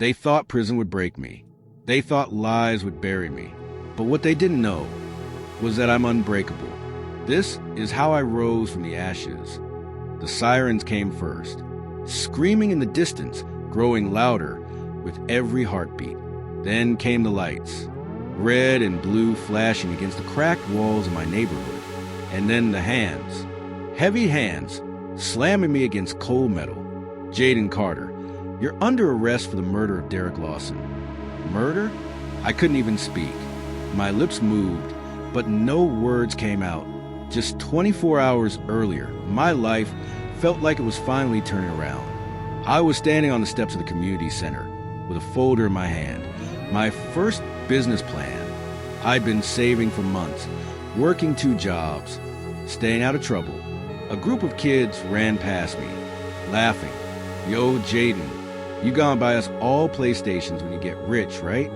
They thought prison would break me. They thought lies would bury me. But what they didn't know was that I'm unbreakable. This is how I rose from the ashes. The sirens came first, screaming in the distance, growing louder with every heartbeat. Then came the lights, red and blue flashing against the cracked walls of my neighborhood. And then the hands, heavy hands, slamming me against cold metal. Jayden Carter, you're under arrest for the murder of Derek Lawson. Murder? I couldn't even speak. My lips moved, but no words came out. Just 24 hours earlier, my life felt like it was finally turning around. I was standing on the steps of the community center with a folder in my hand. My first business plan. I'd been saving for months, working 2 jobs, staying out of trouble. A group of kids ran past me, laughing. Yo, Jayden, you gonna buy us all PlayStations when you get rich, right?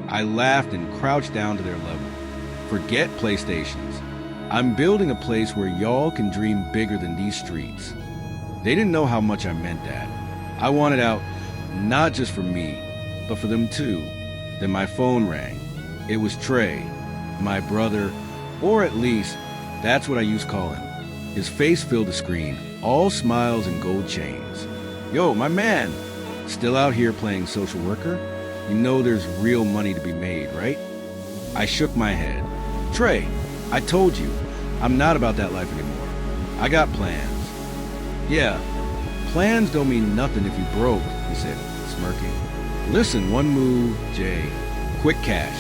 I laughed and crouched down to their level. Forget PlayStations. I'm building a place where y'all can dream bigger than these streets. They didn't know how much I meant that. I wanted out, not just for me, but for them too. Then my phone rang. It was Trey, my brother, or at least that's what I used to call him. His face filled the screen, all smiles and gold chains. Yo, my man, still out here playing social worker? You know there's real money to be made, right? I shook my head. Trey, I told you, I'm not about that life anymore. I got plans. Yeah, plans don't mean nothing if you broke, he said, smirking. Listen, one move, Jay. Quick cash.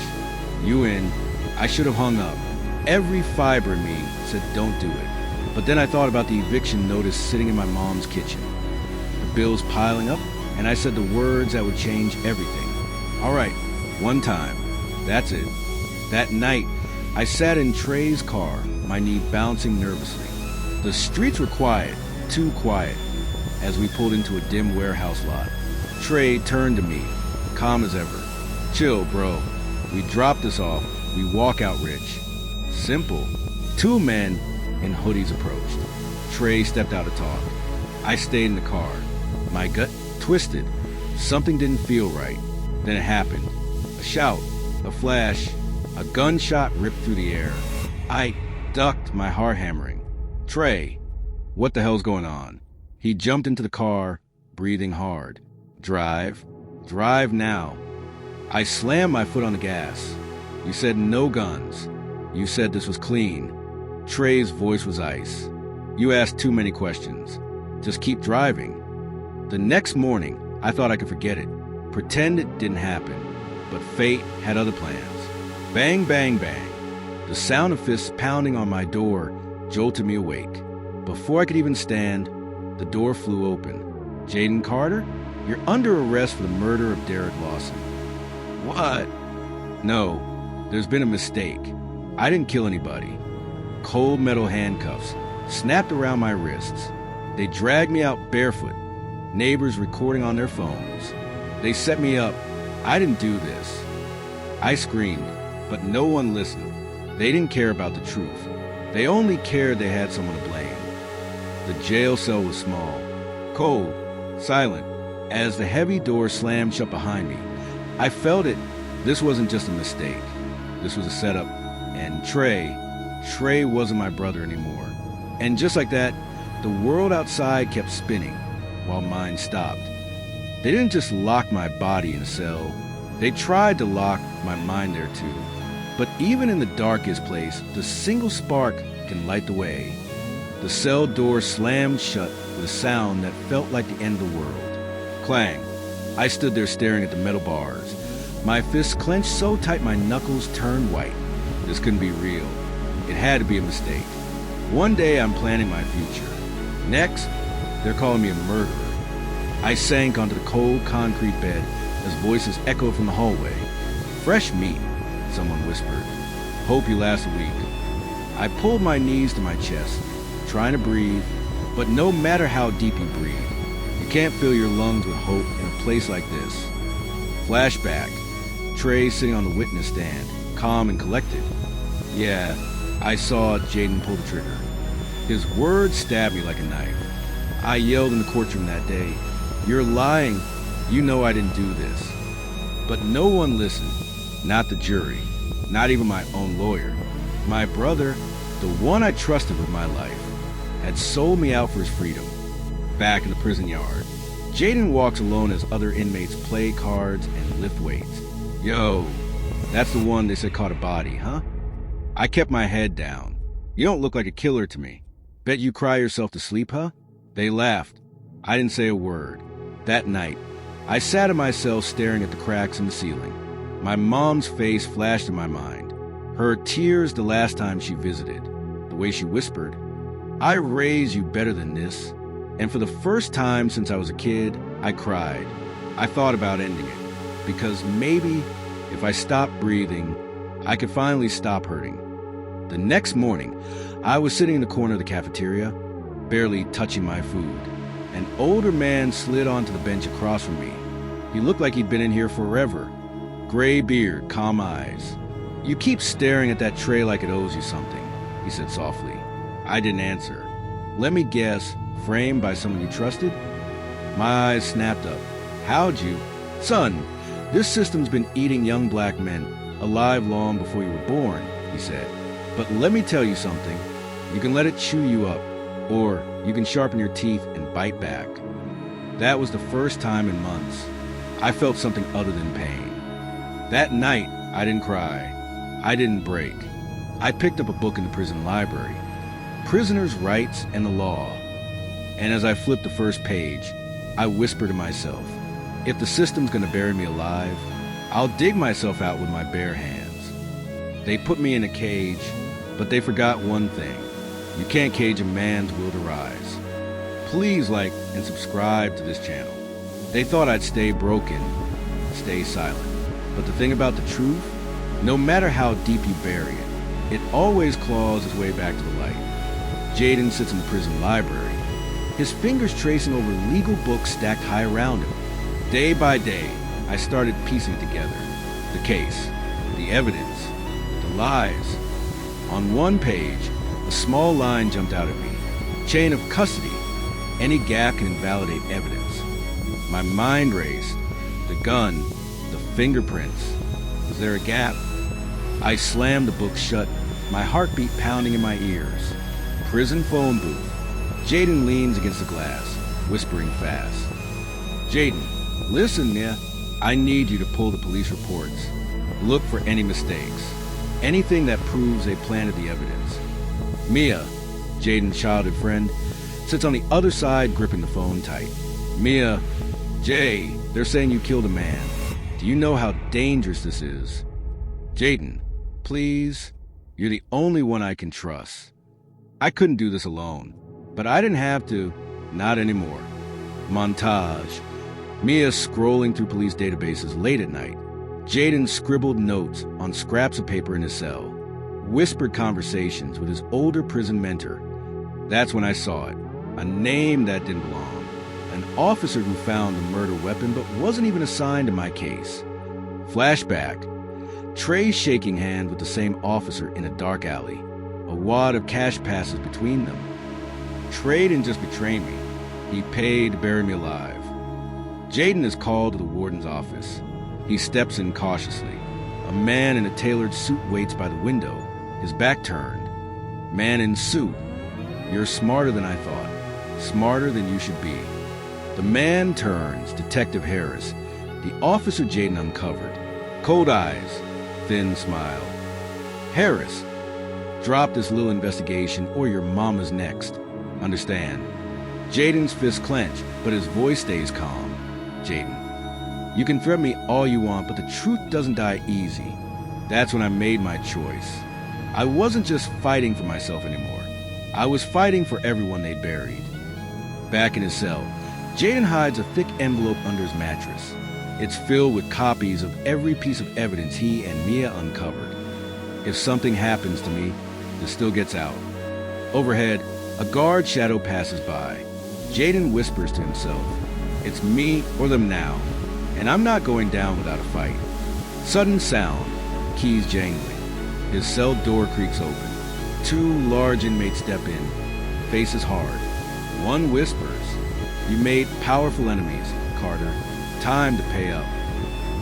You in. I should have hung up. Every fiber in me said don't do it. But then I thought about the eviction notice sitting in my mom's kitchen. The bills piling up, and I said the words that would change everything. All right, one time. That's it. That night, I sat in Trey's car, my knee bouncing nervously. The streets were quiet, too quiet, as we pulled into a dim warehouse lot. Trey turned to me, calm as ever. Chill, bro. We drop this off, we walk out rich. Simple. 2 men in hoodies approached. Trey stepped out to talk. I stayed in the car. My gut twisted. Something didn't feel right. Then it happened. A shout, a flash, a gunshot ripped through the air. I ducked, my heart hammering. Trey, what the hell's going on? He jumped into the car, breathing hard. Drive now. I slammed my foot on the gas. You said no guns. You said this was clean. Trey's voice was ice. You asked too many questions. Just keep driving. The next morning, I thought I could forget it. Pretend it didn't happen. But fate had other plans. Bang, bang, bang. The sound of fists pounding on my door jolted me awake. Before I could even stand, the door flew open. Jayden Carter, you're under arrest for the murder of Derek Lawson. What? No, there's been a mistake. I didn't kill anybody. Cold metal handcuffs snapped around my wrists. They dragged me out barefoot, neighbors recording on their phones. They set me up. I didn't do this. I screamed, but no one listened. They didn't care about the truth. They only cared they had someone to blame. The jail cell was small, cold, silent. As the heavy door slammed shut behind me, I felt it. This wasn't just a mistake. This was a setup. And Trey wasn't my brother anymore. And just like that, the world outside kept spinning while mine stopped. They didn't just lock my body in a cell. They tried to lock my mind there too. But even in the darkest place, the single spark can light the way. The cell door slammed shut with a sound that felt like the end of the world. Clang. I stood there staring at the metal bars. My fists clenched so tight my knuckles turned white. This couldn't be real. It had to be a mistake. One day I'm planning my future. Next, they're calling me a murderer. I sank onto the cold concrete bed as voices echoed from the hallway. Fresh meat, someone whispered. Hope you last a week. I pulled my knees to my chest, trying to breathe, but no matter how deep you breathe, you can't fill your lungs with hope in a place like this. Flashback. Trey sitting on the witness stand, calm and collected. Yeah, I saw Jayden pull the trigger. His words stabbed me like a knife. I yelled in the courtroom that day, "You're lying. You know I didn't do this. But no one listened. Not the jury. Not even my own lawyer. My brother, the one I trusted with my life, had sold me out for his freedom. Back in the prison yard, Jayden walks alone as other inmates play cards and lift weights. Yo, that's the one they said caught a body, huh? I kept my head down. You don't look like a killer to me. Bet you cry yourself to sleep, huh? They laughed. I didn't say a word. That night, I sat in my cell staring at the cracks in the ceiling. My mom's face flashed in my mind. Her tears the last time she visited. The way she whispered, "I raised you better than this." And for the first time since I was a kid, I cried. I thought about ending it, because maybe if I stopped breathing, I could finally stop hurting. The next morning, I was sitting in the corner of the cafeteria, barely touching my food. An older man slid onto the bench across from me. He looked like he'd been in here forever. Gray beard, calm eyes. "You keep staring at that tray like it owes you something," he said softly. I didn't answer. "Let me guess, framed by someone you trusted?" My eyes snapped up. "How'd you?" "Son, this system's been eating young black men alive long before you were born," he said. "But let me tell you something. You can let it chew you up, or you can sharpen your teeth and bite back." That was the first time in months I felt something other than pain. That night, I didn't cry. I didn't break. I picked up a book in the prison library, Prisoners' Rights and the Law. And as I flipped the first page, I whispered to myself, if the system's gonna bury me alive, I'll dig myself out with my bare hands. They put me in a cage, but they forgot one thing. You can't cage a man's will to rise. Please like and subscribe to this channel. They thought I'd stay broken, stay silent. But the thing about the truth, no matter how deep you bury it, it always claws its way back to the light. Jayden sits in the prison library, his fingers tracing over legal books stacked high around him. Day by day, I started piecing together the case, the evidence, the lies. On one page, a small line jumped out at me. Chain of custody. Any gap can invalidate evidence. My mind raced. The gun, the fingerprints. Was there a gap? I slammed the book shut, my heartbeat pounding in my ears. Prison phone booth. Jayden leans against the glass, whispering fast. "Jayden, listen, Mia. I need you to pull the police reports. Look for any mistakes. Anything that proves they planted the evidence." Mia, Jayden's childhood friend, sits on the other side gripping the phone tight. "Mia, Jay, they're saying you killed a man. Do you know how dangerous this is?" "Jayden, please, you're the only one I can trust." I couldn't do this alone, but I didn't have to, not anymore. Montage. Mia scrolling through police databases late at night. Jayden scribbled notes on scraps of paper in his cell. Whispered conversations with his older prison mentor. That's when I saw it. A name that didn't belong. An officer who found the murder weapon but wasn't even assigned to my case. Flashback. Trey shaking hands with the same officer in a dark alley. A wad of cash passes between them. Trey didn't just betray me. He paid to bury me alive. Jayden is called to the warden's office. He steps in cautiously. A man in a tailored suit waits by the window, his back turned. "Man in suit, you're smarter than I thought. Smarter than you should be." The man turns, Detective Harris, the officer Jayden uncovered. Cold eyes, thin smile. "Harris, drop this little investigation or your mama's next. Understand?" Jayden's fists clench, but his voice stays calm. "Jayden, you can threaten me all you want, but the truth doesn't die easy." That's when I made my choice. I wasn't just fighting for myself anymore. I was fighting for everyone they buried. Back in his cell, Jayden hides a thick envelope under his mattress. It's filled with copies of every piece of evidence he and Mia uncovered. If something happens to me, this still gets out. Overhead, a guard shadow passes by. Jayden whispers to himself, "It's me or them now, and I'm not going down without a fight." Sudden sound, keys jangling. His cell door creaks open. Two large inmates step in, faces hard. One whispers, "You made powerful enemies, Carter. time to pay up.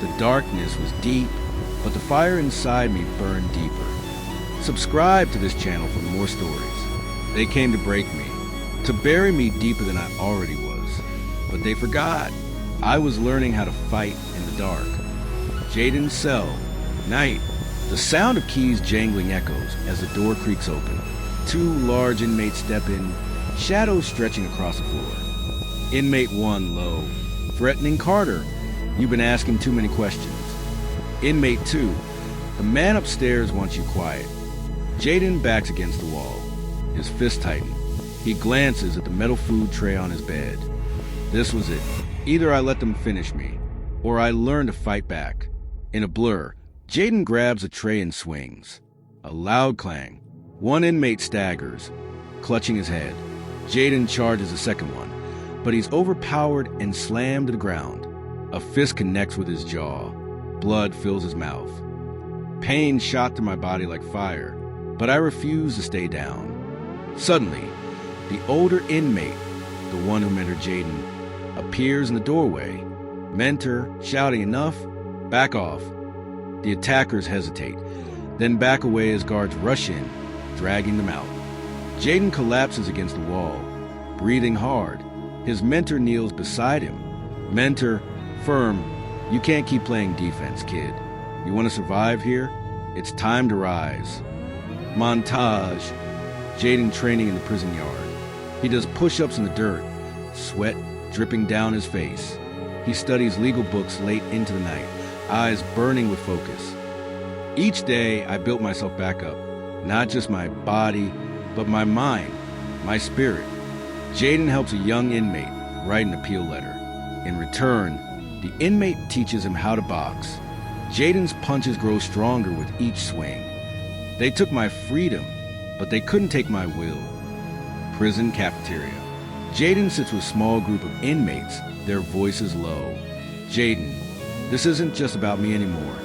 The darkness was deep, but the fire inside me burned deeper. Subscribe to this channel for more stories. They came to break me, to bury me deeper than I already was. But they forgot. I was learning how to fight in the dark. Jayden's cell. Night. The sound of keys jangling echoes as the door creaks open. Two large inmates step in, shadows stretching across the floor. Inmate 1 low. Threatening Carter. You've been asking too many questions. Inmate 2. The man upstairs wants you quiet. Jayden backs against the wall. His fist tighten. He glances at the metal food tray on his bed. This was it. Either I let them finish me, or I learn to fight back. In a blur, Jayden grabs a tray and swings. A loud clang. One inmate staggers, clutching his head. Jayden charges the second one, but he's overpowered and slammed to the ground. A fist connects with his jaw. Blood fills his mouth. Pain shot through my body like fire, but I refuse to stay down. Suddenly, the older inmate, the one who mentored Jayden, appears in the doorway. Mentor, shouting, "Enough! Back off!" The attackers hesitate, then back away as guards rush in, dragging them out. Jayden collapses against the wall, breathing hard. His mentor kneels beside him. Mentor, firm, "You can't keep playing defense, kid. You want to survive here? It's time to rise." Montage. Jayden training in the prison yard. He does push-ups in the dirt, sweat dripping down his face. He studies legal books late into the night, eyes burning with focus. Each day, I built myself back up. Not just my body, but my mind, my spirit. Jayden helps a young inmate write an appeal letter. In return, the inmate teaches him how to box. Jayden's punches grow stronger with each swing. They took my freedom, but they couldn't take my will. Prison cafeteria. Jayden sits with a small group of inmates, their voices low. "Jayden, this isn't just about me anymore.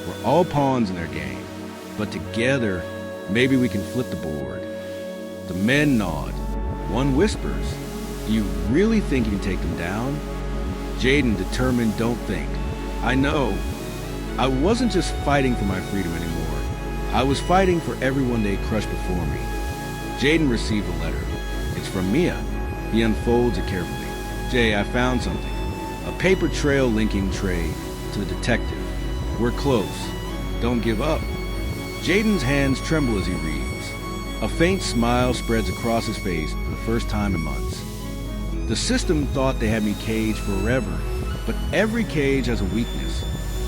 We're all pawns in their game. But together, maybe we can flip the board." The men nod. One whispers, "Do you really think you can take them down?" Jayden, determined, "Don't think. I know. I wasn't just fighting for my freedom anymore. I was fighting for everyone they crushed before me." Jayden received a letter. It's from Mia. He unfolds it carefully. "Jay, I found something. A paper trail linking Trey to the detective. We're close. Don't give up." Jayden's hands tremble as he reads. A faint smile spreads across his face for the first time in months. The system thought they had me caged forever, but every cage has a weakness,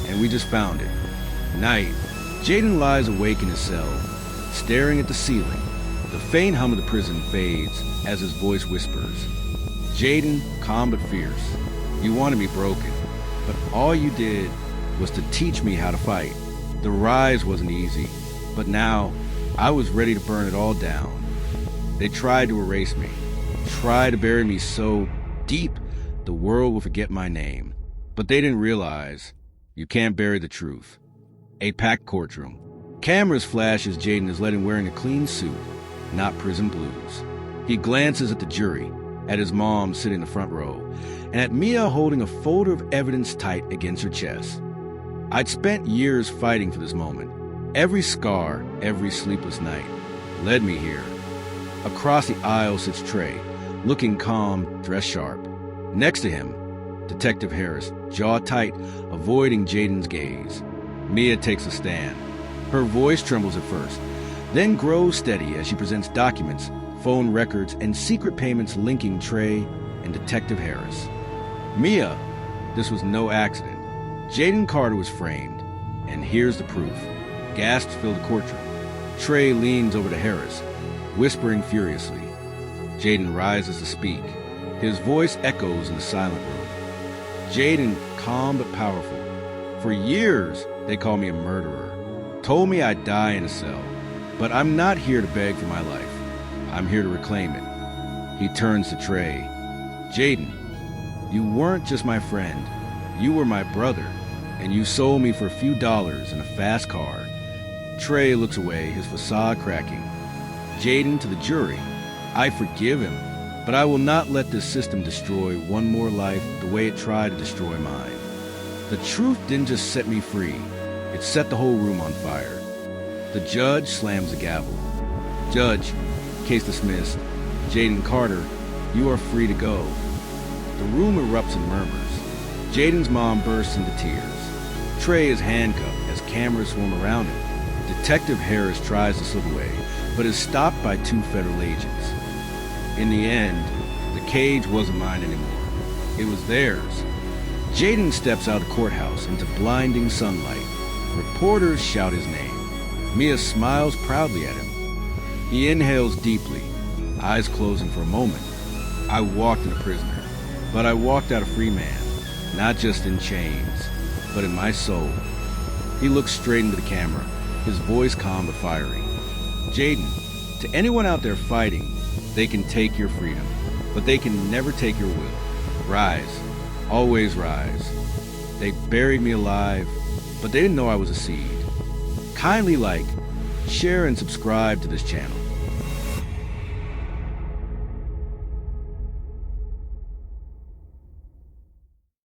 and we just found it. Night. Jayden lies awake in his cell, staring at the ceiling. The faint hum of the prison fades as his voice whispers. "Jayden, calm but fierce. You wanted me broken, but all you did was to teach me how to fight. The rise wasn't easy, but now I was ready to burn it all down. They tried to erase me, tried to bury me so deep the world would forget my name. But they didn't realize you can't bury the truth." A packed courtroom. Cameras flash as Jayden is led in wearing a clean suit, not prison blues. He glances at the jury, at his mom sitting in the front row, and at Mia holding a folder of evidence tight against her chest. I'd spent years fighting for this moment. Every scar, every sleepless night led me here. Across the aisle sits Trey, looking calm, dressed sharp. Next to him, Detective Harris, jaw tight, avoiding Jayden's gaze. Mia takes a stand. Her voice trembles at first, then grows steady as she presents documents, phone records, and secret payments linking Trey and Detective Harris. "Mia, this was no accident. Jayden Carter was framed, and here's the proof." Gasps fill the courtroom. Trey leans over to Harris, whispering furiously. Jayden rises to speak. His voice echoes in the silent room. Jayden, calm but powerful. "For years, they called me a murderer. Told me I'd die in a cell. But I'm not here to beg for my life. I'm here to reclaim it." He turns to Trey. "Jayden, you weren't just my friend. You were my brother, and you sold me for a few dollars in a fast car." Trey looks away, his facade cracking. Jayden to the jury. "I forgive him, but I will not let this system destroy one more life the way it tried to destroy mine." The truth didn't just set me free, it set the whole room on fire. The judge slams the gavel. Judge, case dismissed. Jayden Carter, you are free to go. The room erupts in murmurs. Jayden's mom bursts into tears. Trey is handcuffed as cameras swarm around him. Detective Harris tries to slip away, but is stopped by 2 federal agents. In the end, the cage wasn't mine anymore. It was theirs. Jayden steps out of the courthouse into blinding sunlight. Reporters shout his name. Mia smiles proudly at him. He inhales deeply, eyes closing for a moment. I walked in a prisoner, but I walked out a free man, not just in chains, but in my soul. He looks straight into the camera, his voice calm but fiery. Jayden, to anyone out there fighting, they can take your freedom, but they can never take your will. Rise, always rise. They buried me alive, but they didn't know I was a seed. Kindly like, share, and subscribe to this channel.